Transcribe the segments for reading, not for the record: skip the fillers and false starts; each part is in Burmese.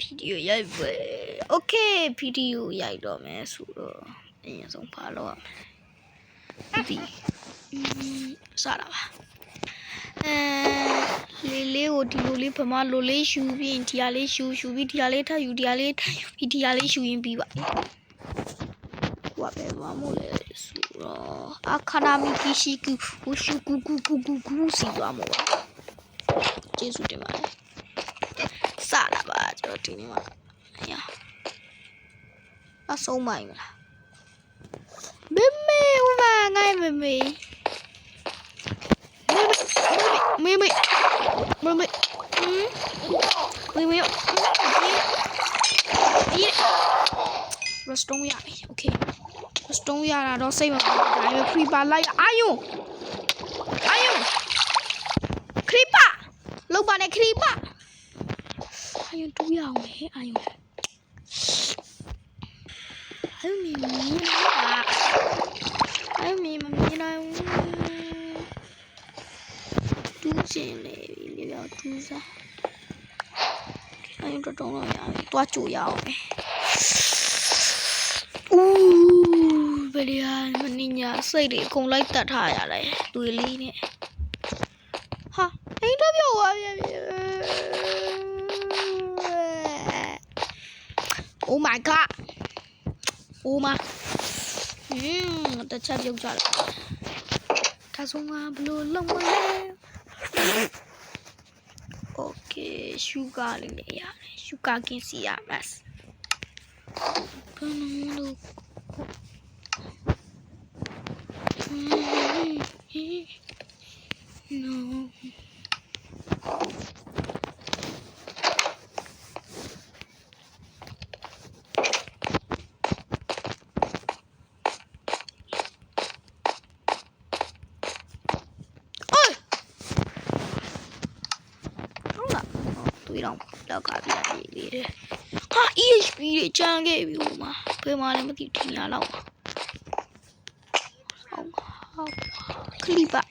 video ရိုက်ပဲ okay video ရိုက်တော့မယ်ဆိုတော့အရင်ဆုံးပါလို့ရမယ်ဒီစတာပါလေးကိုဒီလိုလေးဗမာလိုလေးယူပြီးဒီဟာလေးယူပြီးဒီဟာလေးထပ်ယူဒီဟာလေးထပ်ယူပြီးဒီဟာလေးယူရင်ပြီးပါဟိုပဲမမို့လဲဆိုတော့အခါနာမီကီရှိကူဟိုရှူကူစီသွားမှာပါကျေးဇူးတင်ပါတယ်စလာပါကျွန်တော်ဒီနေ့မှာညာအဆုံးမိုင်းလားမေဟိုမှာငိုင်းမေရစတုံးရပြီโอเคရစတုံးရတာတော့စိတ်မပါဘူးဒါပေမဲ့ခရီပါလိုက်အာယုံခရီပါလောက်ပါနဲ့ခရီပါအာယုံတူရအောင်လေအာယုံမင်းနိုင်တူးစင်လေလေတော့တူးစားအာယုံတော့တော့ရပြီတွားကြိုရအောင်ပဲဘယ်ရမင်းညာစိတ်တွေအကုန်လိုက်တတ်ထားရတယ်တွေ့လေးနဲ့ဟာအိမ်တော့ပြောက်သွားပြန်ပြီ Oh my god Oh my တခြားပြုတ်ကြတယ်ဒါဆိုငါဘလို့လုံးမလဲ Okay sugar လေးနဲ့ရတယ် sugar ကင်းစီရမယ်ဘယ်လိုNo. Tôi don't đâu cả việc gì đi. Ha, EHP để trang cái biểu mà. Bây mà lên mất thì nhà đâu. Clip ạ.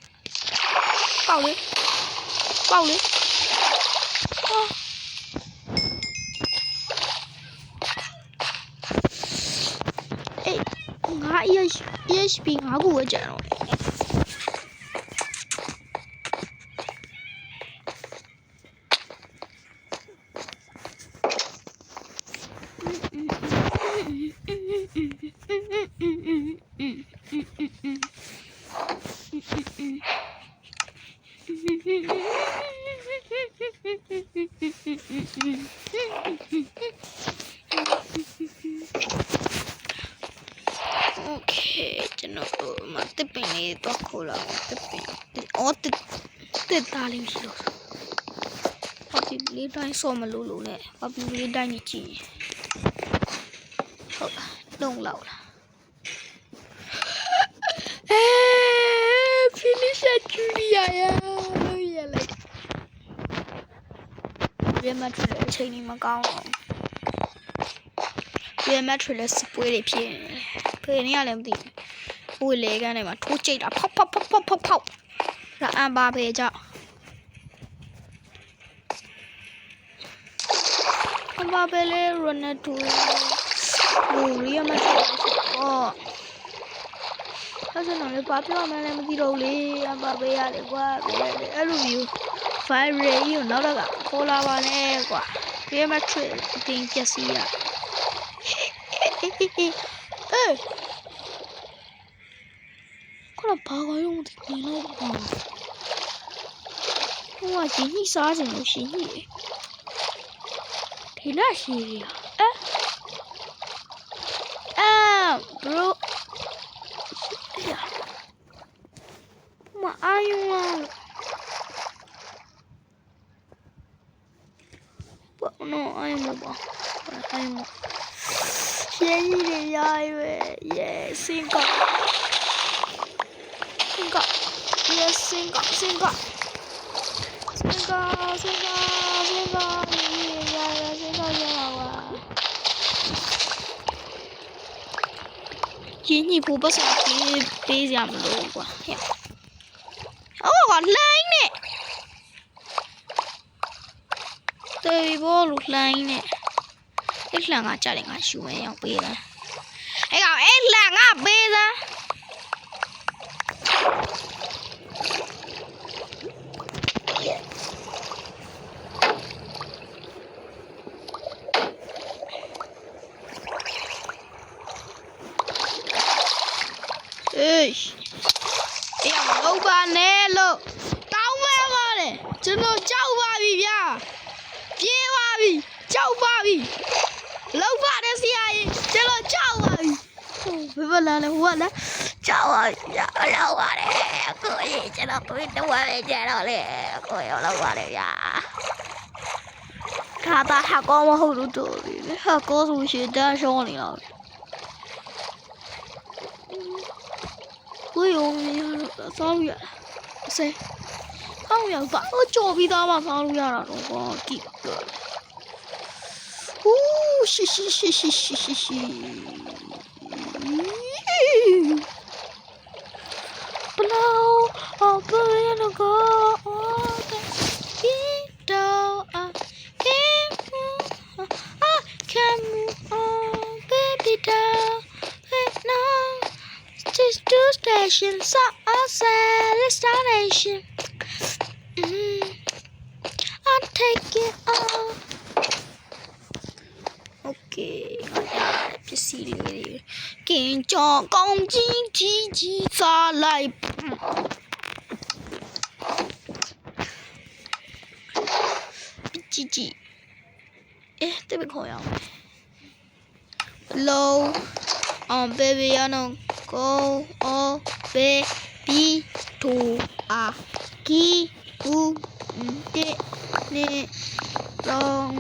Bao đấy. Ê, ngã EHP ngã của cái channel này. Okay,ကျွန်တော်မတစ်ပင်လေးတော့ခေါ်လာတစ်ပင်တစ်သားလေးရှိလို့ဘာဖြစ်လေးတိုင်းစော်မလို့နဲ့ဘာဖြစ်လေးတိုင်းနေကြည့်ဟုတ်လားလုံးလောက်လားfinish at Julia လို့ရလိုက်ပြမထရအချိန်ကြီးမကောင်းတော့ပြမထရလက်စပွဲတွေဖြစ်ဖေးနေရလည်းမသိဘူးဟိုလေကန်းထဲမှာထိုးကြိတ်တာဖောက်ဒါအမ်ဘာဖေးကြောင့်အမ်ဘာဖေးလေရိုနယ်ဒိုဟိုရီယမထရအော်အဲ့ဒါလည်းဘာပြောမှန်းလည်းမသိတော့လေအမ်ဘာဖေးရတယ်ကွာအဲ့လိုမျိုး5 ray ကိုနောက်တော့ခေါ်လာပါနဲ့ကွာပြမထရအတင်းပျက်စီးရဘာကရုံးတင်လိုက်ပါဟိုကရင်ကြီးစားနေလို့ရှင်ကြီးဒီလားရှိရbro မအာယုံဘာနော်အာယုံဘာအာယုံရှင်ကြီးတွေရရွယ်စင်ကYes, singa. Chị phụ bớt sao đi giảm đồ quá. Còn lên nè. Tôi vô lục lên nè. အဲ့လှန်ကကြတယ်ငါရှူမယ်ရောက်ပေးလားအဲ့ကောင်အဲ့လှန်ကပေးသားအေးအေးမလုပ်ပါနဲ့လို့တောင်းမဲပါတယ်ကျွန်တော်ကြောက်ပါပြီဗျာပြေးပါပြီကြောက်ပါပြီလောက်ပါတယ်ဆရာကြီးကျွန်တော်ကြောက်ပါပြီဟိုဘယ်လာလဲဟိုကလည်းကြောက်ပါပြီဗျာလောက်ပါတယ်ကိုကြီးကျွန်တော်တွေးတော့ပဲကြတော့လေကိုရောလောက်ပါတယ်ဗျာခါတာဟာကောမဟုတ်လို့တို့လေဟာကောဆိုရှင်တန်းရှောင်းနေတော့ကိုရောဆောင်းရအစေဆောင်းရပါကြော်ပြီးသားမှဆောင်းလို့ရတာတော့ကောတိတော့Ooh, she. Blow, oh, burn a go, oh, come on, baby doll, now, just two stations, outside the station. I'll take it off. Okay, ပစ္စည်းလေးတွေကင်ကြောင်းကောင်းကြီးကြီးစားလိုက်ကြီးတပည့်ခေါ်ရအောင် Low on baby no go oh baby to a ki u de ne long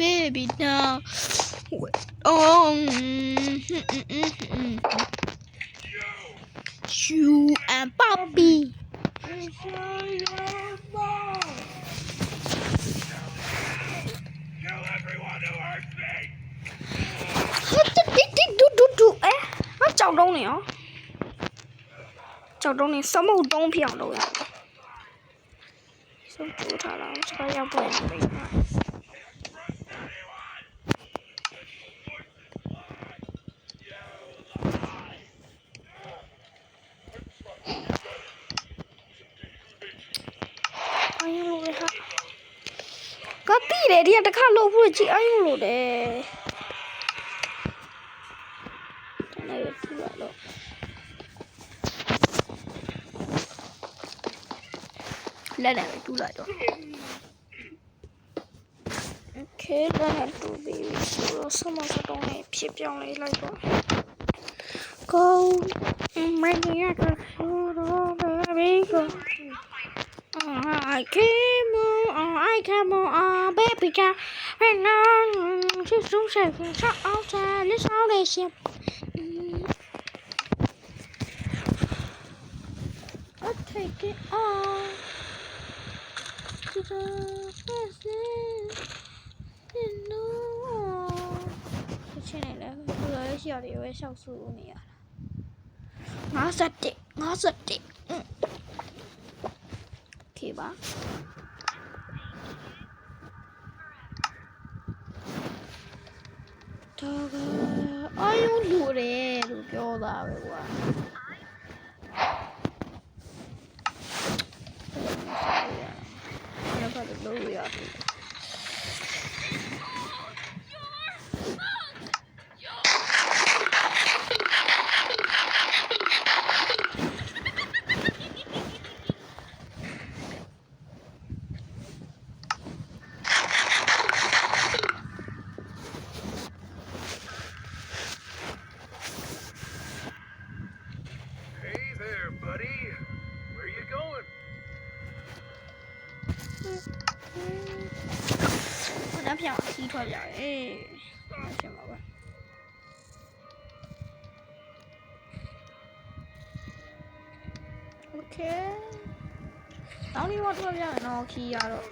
baby now you and Bobby Kill everyone who hurts me. ကြောက်တုံးနေရောကြောက်တုံးနေစမုတ်တုံးပြောင်းလို့ရဆုံးကျိုးထားတာစကားရောက်ပွင့်နေပြီကတိတယ်ဒီကတစ်ခါလို့ဖို့ကြည့်အယုံလို့တယ်လက်နဲ့တူလိုက်တော့ Okay လက်နဲ့တူပြီးဆိုတော့ဆမစတော့နေဖြစ်ပြောင်းလေးလိုက်တော့ Go မင်းရကဆိုတော့ baby go I came on baby girl and now she's so safe so outside this foundation I'll take it off to the person you know ချင်းနေလဲဘယ်လိုရှိရတယ်ပဲရှောက်ဆူနေရတာ51โอเคပါတော့အာယုလူတယ်လို့ပြောတာပဲကွာဘာလို့လို့ရတယ် 那片我踢出来哎，行了吧。OK，当你我出来，那我踢呀了。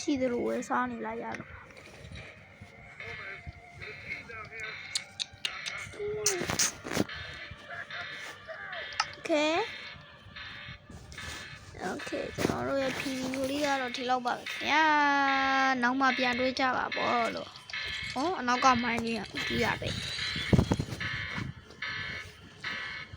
ရှိသလိုပဲစားနေလိုက်ရတော့ Okay ကျွန်တော်တို့ရဲ့ PV ကိုလေးကတော့ဒီလောက်ပါပဲခင်ဗျာနောက်မှပြန်တွေ့ကြပါပေါ့လို့ဟောအနောက်ကမိုင်းကြီးကပြီးရပဲ